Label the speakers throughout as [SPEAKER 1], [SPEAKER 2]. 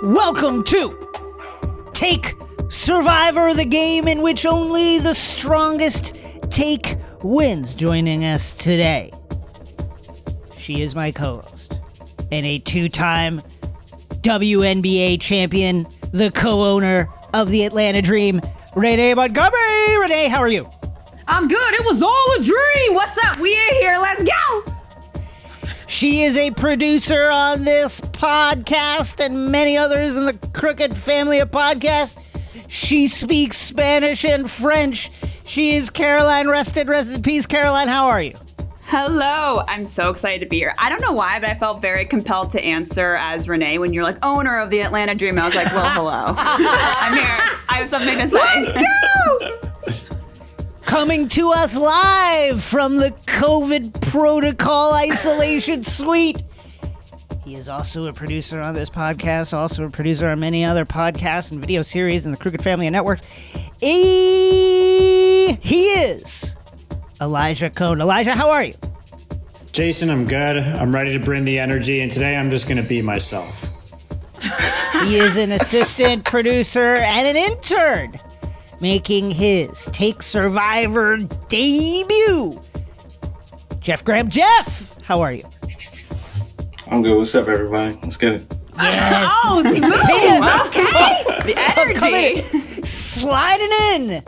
[SPEAKER 1] Welcome to Take Survivor, the game in which only the strongest take wins. Joining us today, she is my co-host and a two-time WNBA champion, the co-owner of the Atlanta Dream, Renee Montgomery. Renee, how are you?
[SPEAKER 2] I'm good. It was all a dream. What's up? We in here. Let's go.
[SPEAKER 1] She is a producer on this podcast and many others in the Crooked family of podcasts. She speaks Spanish and French. She is Caroline Reston. Rest in peace, Caroline. How are you?
[SPEAKER 3] Hello. I'm so excited to be here. I don't know why, but I felt very compelled to answer as Renee when you're like, owner of the Atlanta Dream. I was like, well, hello. I'm here. I have something to say.
[SPEAKER 2] Let's go.
[SPEAKER 1] Coming to us live from the COVID protocol isolation suite. He is also a producer on this podcast, also a producer on many other podcasts and video series in the Crooked family of networks. He is Elijah Cohn. Elijah, how are you?
[SPEAKER 4] Jason, I'm good. I'm ready to bring the energy, and today I'm just going to be myself.
[SPEAKER 1] He is an assistant producer and an intern, making his Take Survivor debut. Jeff Graham. Jeff, how are you?
[SPEAKER 5] I'm good. What's up, everybody? Let's get it.
[SPEAKER 1] Yes.
[SPEAKER 2] Oh, smooth. Okay.
[SPEAKER 3] The energy.
[SPEAKER 1] Sliding in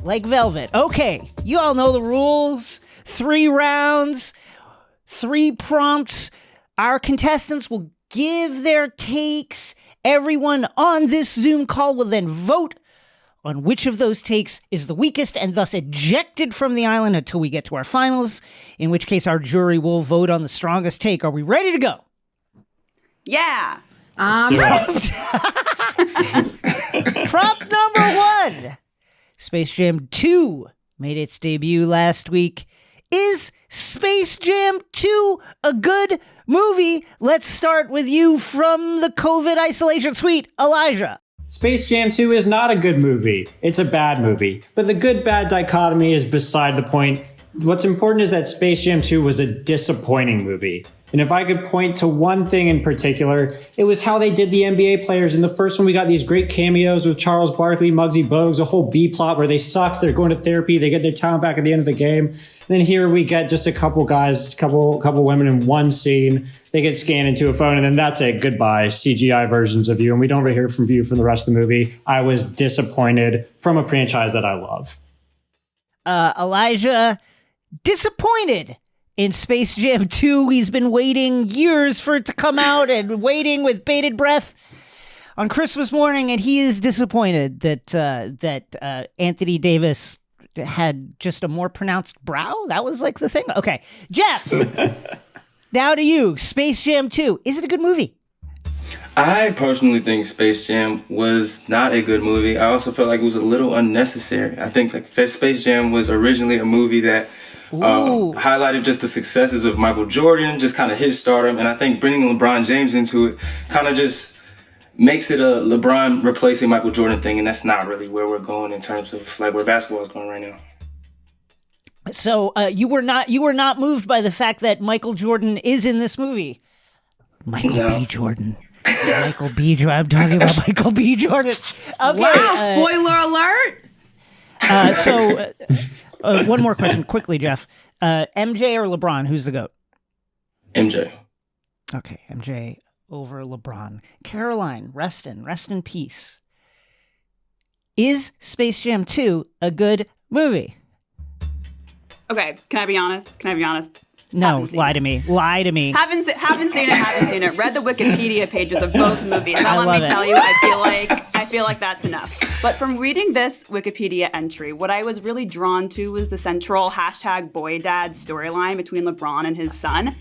[SPEAKER 1] like velvet. Okay, you all know the rules. 3 rounds, 3 prompts. Our contestants will give their takes. Everyone on this Zoom call will then vote on which of those takes is the weakest and thus ejected from the island until we get to our finals, in which case our jury will vote on the strongest take. Are we ready to go?
[SPEAKER 3] Yeah.
[SPEAKER 4] Let's do it.
[SPEAKER 1] Prompt number 1. Space Jam 2 made its debut last week. Is Space Jam 2 a good movie? Let's start with you from the COVID isolation suite, Elijah.
[SPEAKER 4] Space Jam 2 is not a good movie. It's a bad movie. But the good-bad dichotomy is beside the point. What's important is that Space Jam 2 was a disappointing movie. And if I could point to one thing in particular, it was how they did the NBA players. In the first one, we got these great cameos with Charles Barkley, Muggsy Bogues, a whole B-plot where they suck, they're going to therapy, they get their talent back at the end of the game. And then here we get just a couple guys, couple women in one scene. They get scanned into a phone, and then that's it. Goodbye, CGI versions of you. And we don't really hear from you from the rest of the movie. I was disappointed from a franchise that I love.
[SPEAKER 1] Elijah, disappointed in Space Jam 2. He's been waiting years for it to come out and waiting with bated breath on Christmas morning, and he is disappointed that Anthony Davis had just a more pronounced brow. That was like the thing. Okay, Jeff, now to you. Space Jam 2. Is it a good movie?
[SPEAKER 5] I personally think Space Jam was not a good movie. I also felt like it was a little unnecessary. I think like Space Jam was originally a movie that highlighted just the successes of Michael Jordan, just kind of his stardom. And I think bringing LeBron James into it kind of just makes it a LeBron replacing Michael Jordan thing. And that's not really where we're going in terms of like where basketball is going right now.
[SPEAKER 1] So you were not moved by the fact that Michael Jordan is in this movie. Michael B. Jordan. Michael B. Jordan. I'm talking about Michael B. Jordan. Okay,
[SPEAKER 2] Wow, spoiler alert.
[SPEAKER 1] One more question quickly, Jeff. MJ or LeBron? Who's the GOAT?
[SPEAKER 5] MJ.
[SPEAKER 1] Okay, MJ over LeBron. Caroline, rest in peace. Is Space Jam 2 a good movie?
[SPEAKER 3] Okay, can I be honest?
[SPEAKER 1] No, lie to me.
[SPEAKER 3] Haven't seen it. Read the Wikipedia pages of both movies. Now let me tell you, I feel like that's enough. But from reading this Wikipedia entry, what I was really drawn to was the central #BoyDad storyline between LeBron and his son.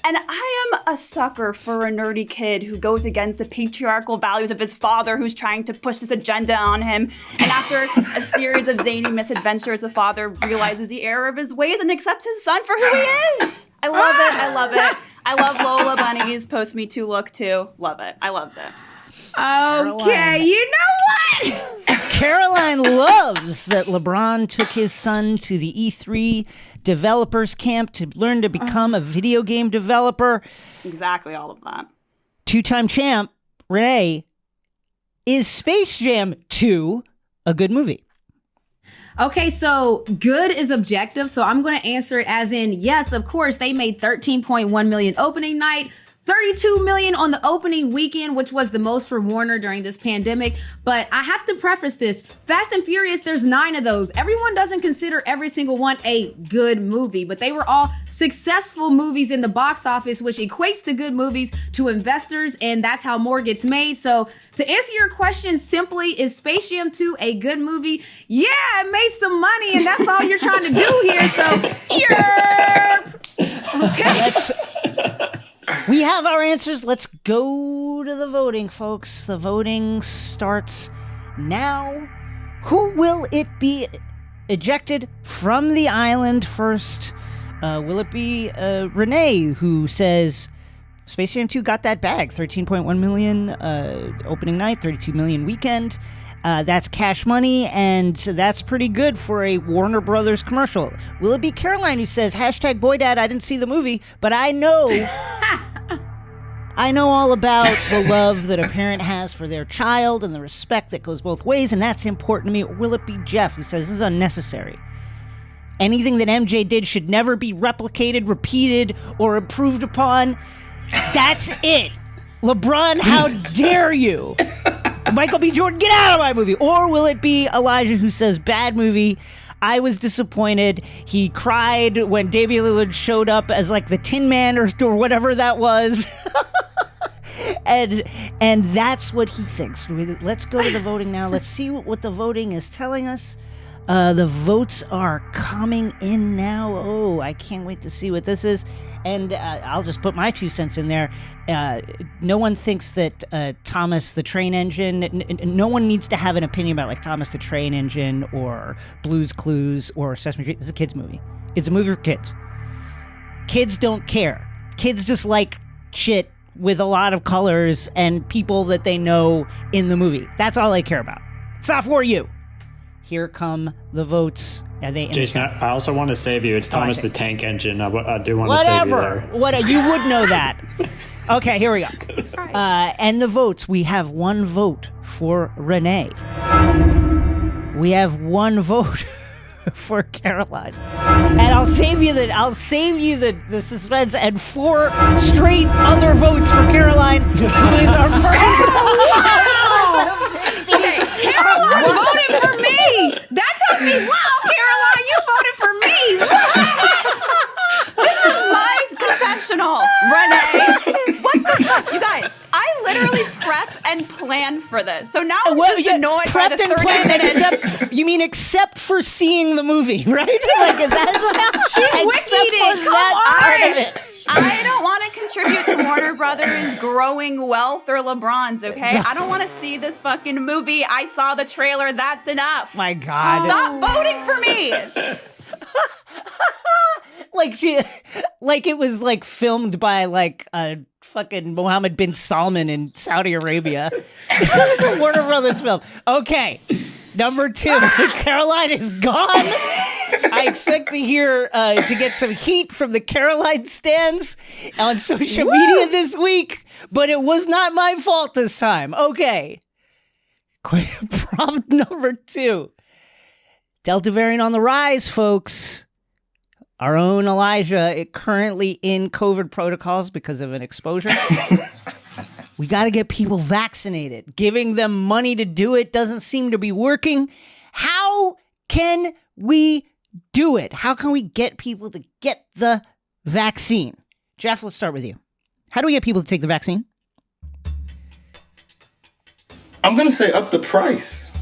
[SPEAKER 3] And I am a sucker for a nerdy kid who goes against the patriarchal values of his father, who's trying to push this agenda on him. And after a series of zany misadventures, the father realizes the error of his ways and accepts his son for who he is. I love it. I love Lola Bunny's post-Me Too look, too. Love it. I loved it.
[SPEAKER 2] Okay, you know what?
[SPEAKER 1] Caroline loves that LeBron took his son to the E3 developers camp to learn to become a video game developer.
[SPEAKER 3] Exactly all of that.
[SPEAKER 1] 2-time champ, Renee, Is Space Jam 2 a good movie?
[SPEAKER 2] Okay, so good is objective. So I'm going to answer it as in, yes, of course, they made 13.1 million opening night, 32 million on the opening weekend, which was the most for Warner during this pandemic. But I have to preface this. Fast and Furious, there's 9 of those. Everyone doesn't consider every single one a good movie, but they were all successful movies in the box office, which equates to good movies to investors, and that's how more gets made. So to answer your question simply, is Space Jam 2 a good movie? Yeah, it made some money, and that's all you're trying to do here. So, okay.
[SPEAKER 1] We have our answers. Let's go to the voting, folks. The voting starts now. Who will it be ejected from the island first? Will it be Renee, who says Space Jam 2 got that bag? 13.1 million opening night, 32 million weekend. That's cash money, and that's pretty good for a Warner Brothers commercial. Will it be Caroline, who says, #BoyDad, I didn't see the movie, but I know all about the love that a parent has for their child and the respect that goes both ways, and that's important to me. Or will it be Jeff, who says, this is unnecessary? Anything that MJ did should never be replicated, repeated, or improved upon. That's it. LeBron, how dare you? Michael B. Jordan, get out of my movie. Or will it be Elijah, who says, bad movie, I was disappointed. He cried when Damian Lillard showed up as like the Tin Man or whatever that was. and that's what he thinks. Let's go to the voting now. Let's see what the voting is telling us. The votes are coming in now. Oh, I can't wait to see what this is. And I'll just put my 2 cents in there. No one thinks that Thomas the Train Engine, no one needs to have an opinion about like Thomas the Train Engine or Blue's Clues or Sesame Street. It's a kid's movie. It's a movie for kids. Kids don't care. Kids just like shit with a lot of colors and people that they know in the movie. That's all they care about. It's not for you. Here come the votes.
[SPEAKER 4] Jason, I also want to save you. It's Thomas the Tank Engine. I do want to save you there.
[SPEAKER 1] Whatever. You would know that. Okay, here we go. And the votes. We have 1 vote for Renee. We have 1 vote for Caroline. And I'll save you the suspense and 4 straight other votes for Caroline, who is our first.
[SPEAKER 2] Caroline voted for me. That tells me, wow, Caroline, you voted for me.
[SPEAKER 3] This is my confessional, Renee. What the fuck, you guys? I literally prepped and planned for this, so now I'm just annoyed by the 30 minutes.
[SPEAKER 1] Except for seeing the movie, right? Like that's
[SPEAKER 2] she wikied it. Come on.
[SPEAKER 3] I don't want to contribute to Warner Brothers' growing wealth or LeBron's, okay? I don't want to see this fucking movie. I saw the trailer. That's enough.
[SPEAKER 1] My God.
[SPEAKER 3] Stop voting for me.
[SPEAKER 1] Like it was like filmed by like a fucking Mohammed bin Salman in Saudi Arabia. It was a Warner Brothers film. Okay. Number 2, Caroline is gone. I expect to get some heat from the Caroline stands on social media this week, but it was not my fault this time. Okay. Prompt number 2. Delta variant on the rise, folks. Our own Elijah, currently in COVID protocols because of an exposure. We got to get people vaccinated. Giving them money to do it doesn't seem to be working. How can we do it? How can we get people to get the vaccine? Jeff, let's start with you. How do we get people to take the vaccine?
[SPEAKER 5] I'm going to say up the price.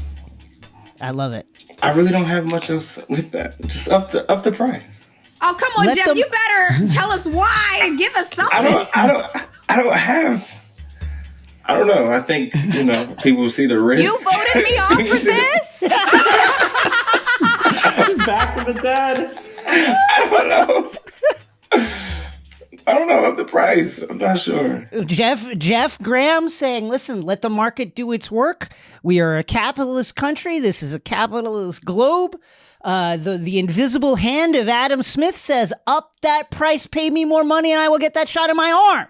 [SPEAKER 1] I love it.
[SPEAKER 5] I really don't have much else with that. Just up the price.
[SPEAKER 2] Oh, come on, Jeff. You better tell us why and give us something.
[SPEAKER 5] I don't know. I think, people will see the risk.
[SPEAKER 3] You voted me off for this?
[SPEAKER 4] Back with the dad.
[SPEAKER 5] I don't know of the price. I'm not sure.
[SPEAKER 1] Jeff Graham saying, listen, let the market do its work. We are a capitalist country. This is a capitalist globe. The invisible hand of Adam Smith says, up that price, pay me more money, and I will get that shot in my arm.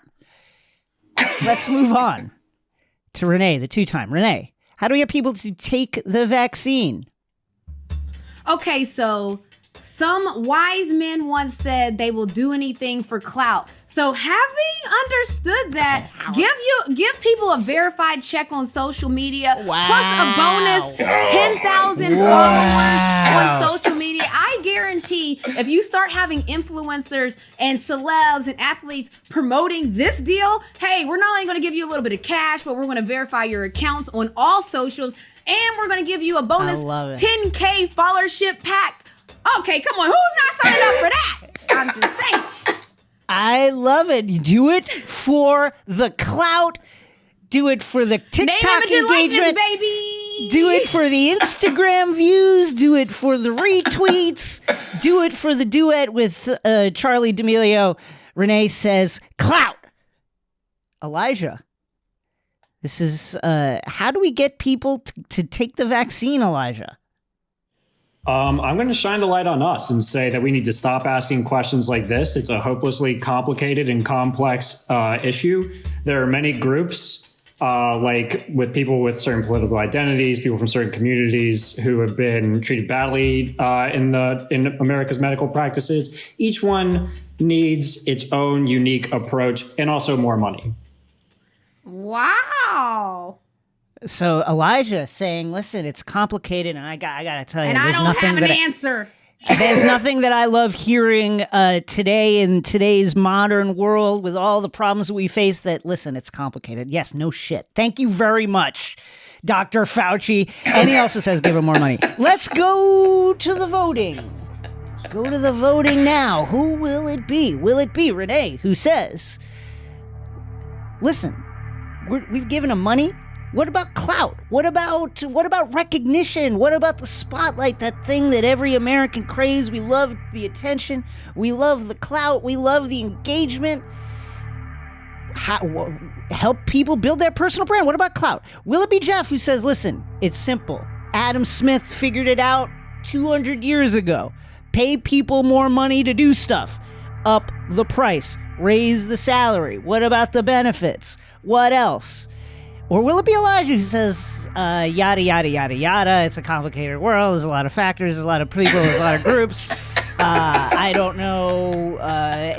[SPEAKER 1] Let's move on to Renee, the 2-time. Renee, How do we get people to take the vaccine?
[SPEAKER 2] Okay, so some wise men once said they will do anything for clout. So having understood that, give people a verified check on social media, plus a bonus 10,000 followers on social media. I guarantee if you start having influencers and celebs and athletes promoting this deal, hey, we're not only going to give you a little bit of cash, but we're going to verify your accounts on all socials, and we're going to give you a bonus 10K followership pack. Okay, come on. Who's not signing up for that? I'm just saying.
[SPEAKER 1] I love it. You do it for the clout. Do it for the TikTok
[SPEAKER 2] Name, image, and
[SPEAKER 1] engagement.
[SPEAKER 2] likeness, baby.
[SPEAKER 1] Do it for the Instagram views. Do it for the retweets. Do it for the duet with Charlie D'Amelio. Renee says clout. Elijah, this is how do we get people to take the vaccine, Elijah?
[SPEAKER 4] I'm going to shine the light on us and say that we need to stop asking questions like this. It's a hopelessly complicated and complex issue. There are many groups, like with people with certain political identities, people from certain communities who have been treated badly in America's medical practices. Each one needs its own unique approach and also more money.
[SPEAKER 2] Wow.
[SPEAKER 1] So Elijah saying, listen, it's complicated, and I got to tell you,
[SPEAKER 2] And I don't have an answer.
[SPEAKER 1] There's nothing that I love hearing today in today's modern world with all the problems we face that, listen, it's complicated. Yes, no shit. Thank you very much, Dr. Fauci. And he also says give him more money. Let's go to the voting. Go to the voting now. Who will it be? Will it be Renee, who says, listen, we've given him money. What about clout? What about recognition? What about the spotlight, that thing that every American craves? We love the attention. We love the clout. We love the engagement. Help people build their personal brand. What about clout? Will it be Jeff who says, listen, it's simple. Adam Smith figured it out 200 years ago. Pay people more money to do stuff. Up the price. Raise the salary. What about the benefits? What else? Or will it be Elijah who says, yada, yada, yada, yada, it's a complicated world, there's a lot of factors, there's a lot of people, there's a lot of groups. I don't know,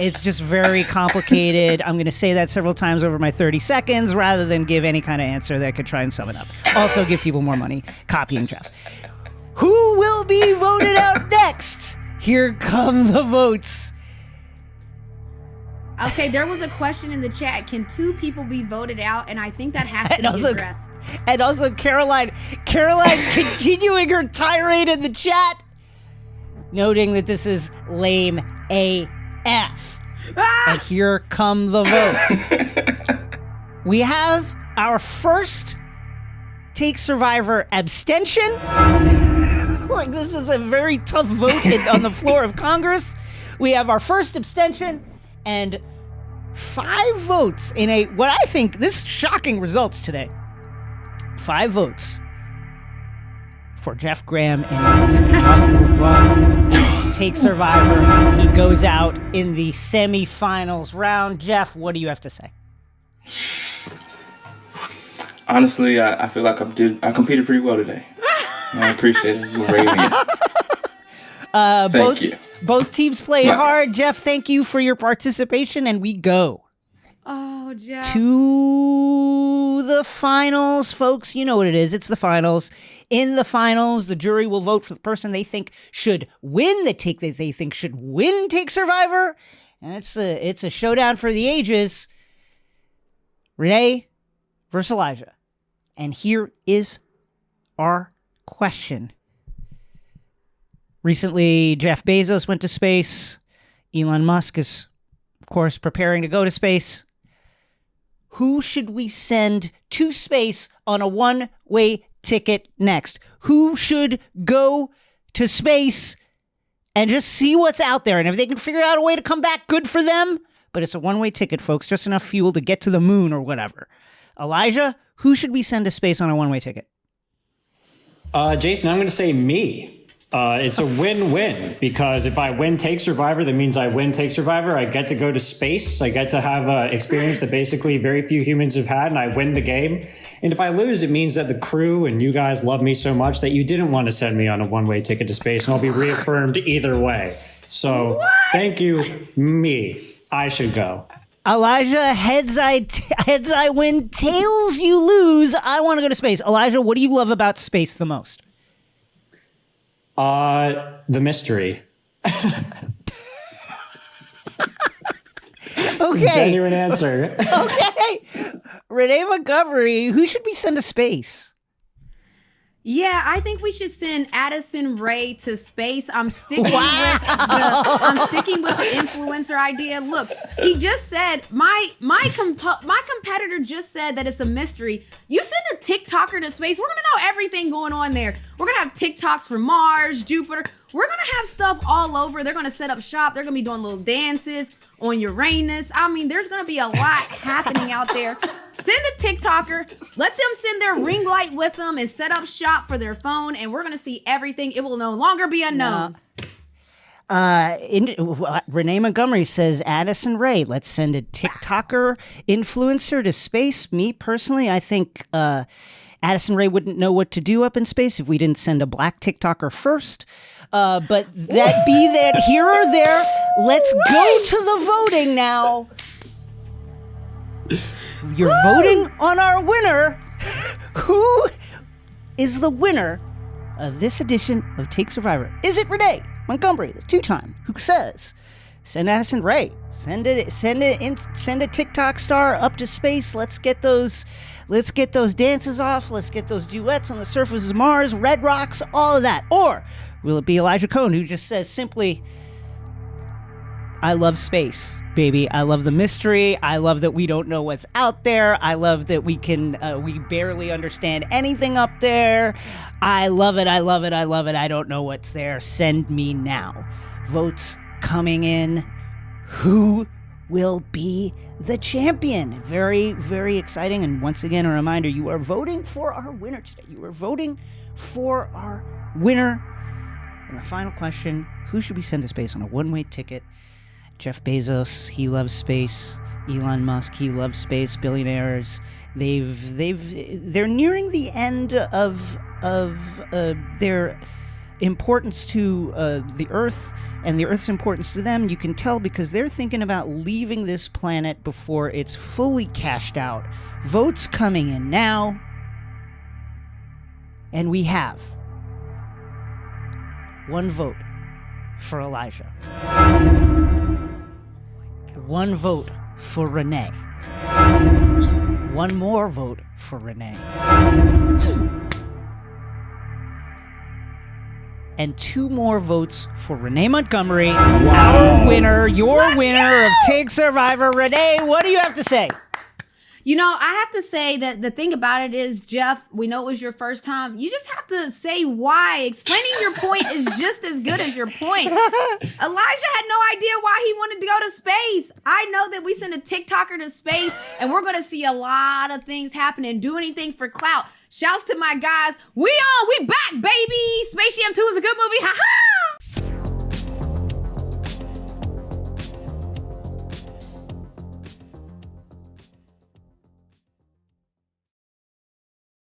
[SPEAKER 1] it's just very complicated. I'm going to say that several times over my 30 seconds rather than give any kind of answer that could try and sum it up. Also, give people more money, copying Jeff. Who will be voted out next? Here come the votes.
[SPEAKER 2] Okay, there was a question in the chat. Can 2 people be voted out? And I think that has to be addressed.
[SPEAKER 1] And also Caroline continuing her tirade in the chat, noting that this is lame AF. And here come the votes. We have our first Take Survivor abstention. Like, this is a very tough vote on the floor of Congress. We have our first abstention. And 5 votes in what I think, this shocking results today. 5 votes for Jeff Graham and his Take Survivor. He goes out in the semifinals round. Jeff, what do you have to say?
[SPEAKER 5] Honestly, I feel like I competed pretty well today. I appreciate it. You raising it. Thank you.
[SPEAKER 1] Both teams played hard. Jeff, thank you for your participation, and we go.
[SPEAKER 2] Oh, Jeff.
[SPEAKER 1] To the finals, folks. You know what it is. It's the finals. In the finals, the jury will vote for the person they think should win the take that they think should win Take Survivor. And it's a showdown for the ages. Renee versus Elijah. And here is our question. Recently, Jeff Bezos went to space. Elon Musk is, of course, preparing to go to space. Who should we send to space on a one-way ticket next? Who should go to space and just see what's out there? And if they can figure out a way to come back, good for them. But it's a one-way ticket, folks. Just enough fuel to get to the moon or whatever. Elijah, who should we send to space on a one-way ticket?
[SPEAKER 4] Jason, I'm going to say me. It's a win-win because if I win Take Survivor, that means I win Take Survivor. I get to go to space. I get to have an experience that basically very few humans have had, and I win the game. And if I lose, it means that the crew and you guys love me so much that you didn't want to send me on a one-way ticket to space, and I'll be reaffirmed either way. So thank you, me. I should go.
[SPEAKER 1] Elijah, heads I win, tails you lose. I want to go to space. Elijah, what do you love about space the most?
[SPEAKER 4] The mystery.
[SPEAKER 1] Okay.
[SPEAKER 4] Genuine answer.
[SPEAKER 1] Okay. Renee Montgomery, who should we send to space?
[SPEAKER 2] Yeah, I think we should send Addison Rae to space. I'm sticking
[SPEAKER 1] Wow.
[SPEAKER 2] sticking with the influencer idea. Look, he just said my competitor just said that it's a mystery. You send a TikToker to space, we're gonna know everything going on there. We're gonna have TikToks from Mars, Jupiter. We're gonna have stuff all over. They're gonna set up shop. They're gonna be doing little dances on Uranus. I mean, there's gonna be a lot happening out there. Send a TikToker. Let them send their ring light with them and set up shop for their phone, and we're gonna see everything. It will no longer be unknown.
[SPEAKER 1] Renee Montgomery says Addison Rae. Let's send a TikToker influencer to space. Me personally, I think Addison Rae wouldn't know what to do up in space if we didn't send a black TikToker first. But that be that here or there, let's go to the voting now. You're voting on our winner. Who is the winner of this edition of Take Survivor? Is it Renee Montgomery, the two-time, who says, send Addison Rae, send a TikTok star up to space. Let's get those dances off. Let's get those duets on the surface of Mars, red rocks, all of that. Or will it be Elijah Cohn, who just says simply, I love space, baby. I love the mystery. I love that we don't know what's out there. I love that we barely understand anything up there. I love it. I love it. I love it. I don't know what's there. Send me now. Votes coming in. Who will be the champion? Very, very exciting. And once again, a reminder, you are voting for our winner today. You are voting for our winner. And the final question, who should we send to space on a one-way ticket? Jeff Bezos, he loves space. Elon Musk, he loves space. Billionaires, they're nearing the end of their importance to the Earth and the Earth's importance to them. You can tell because they're thinking about leaving this planet before it's fully cashed out. Votes coming in now, and we have one vote for Elijah. One vote for Renee. One more vote for Renee. And two more votes for Renee Montgomery, our winner, your winner of Take Survivor. Renee, what do you have to say?
[SPEAKER 2] You know, I have to say that the thing about it is, Jeff, we know it was your first time. You just have to say why. Explaining your point is just as good as your point. Elijah had no idea why he wanted to go to space. I know that we send a TikToker to space and we're going to see a lot of things happen and do anything for clout. Shouts to my guys. We back, baby. Space Jam 2 is a good movie. Ha ha.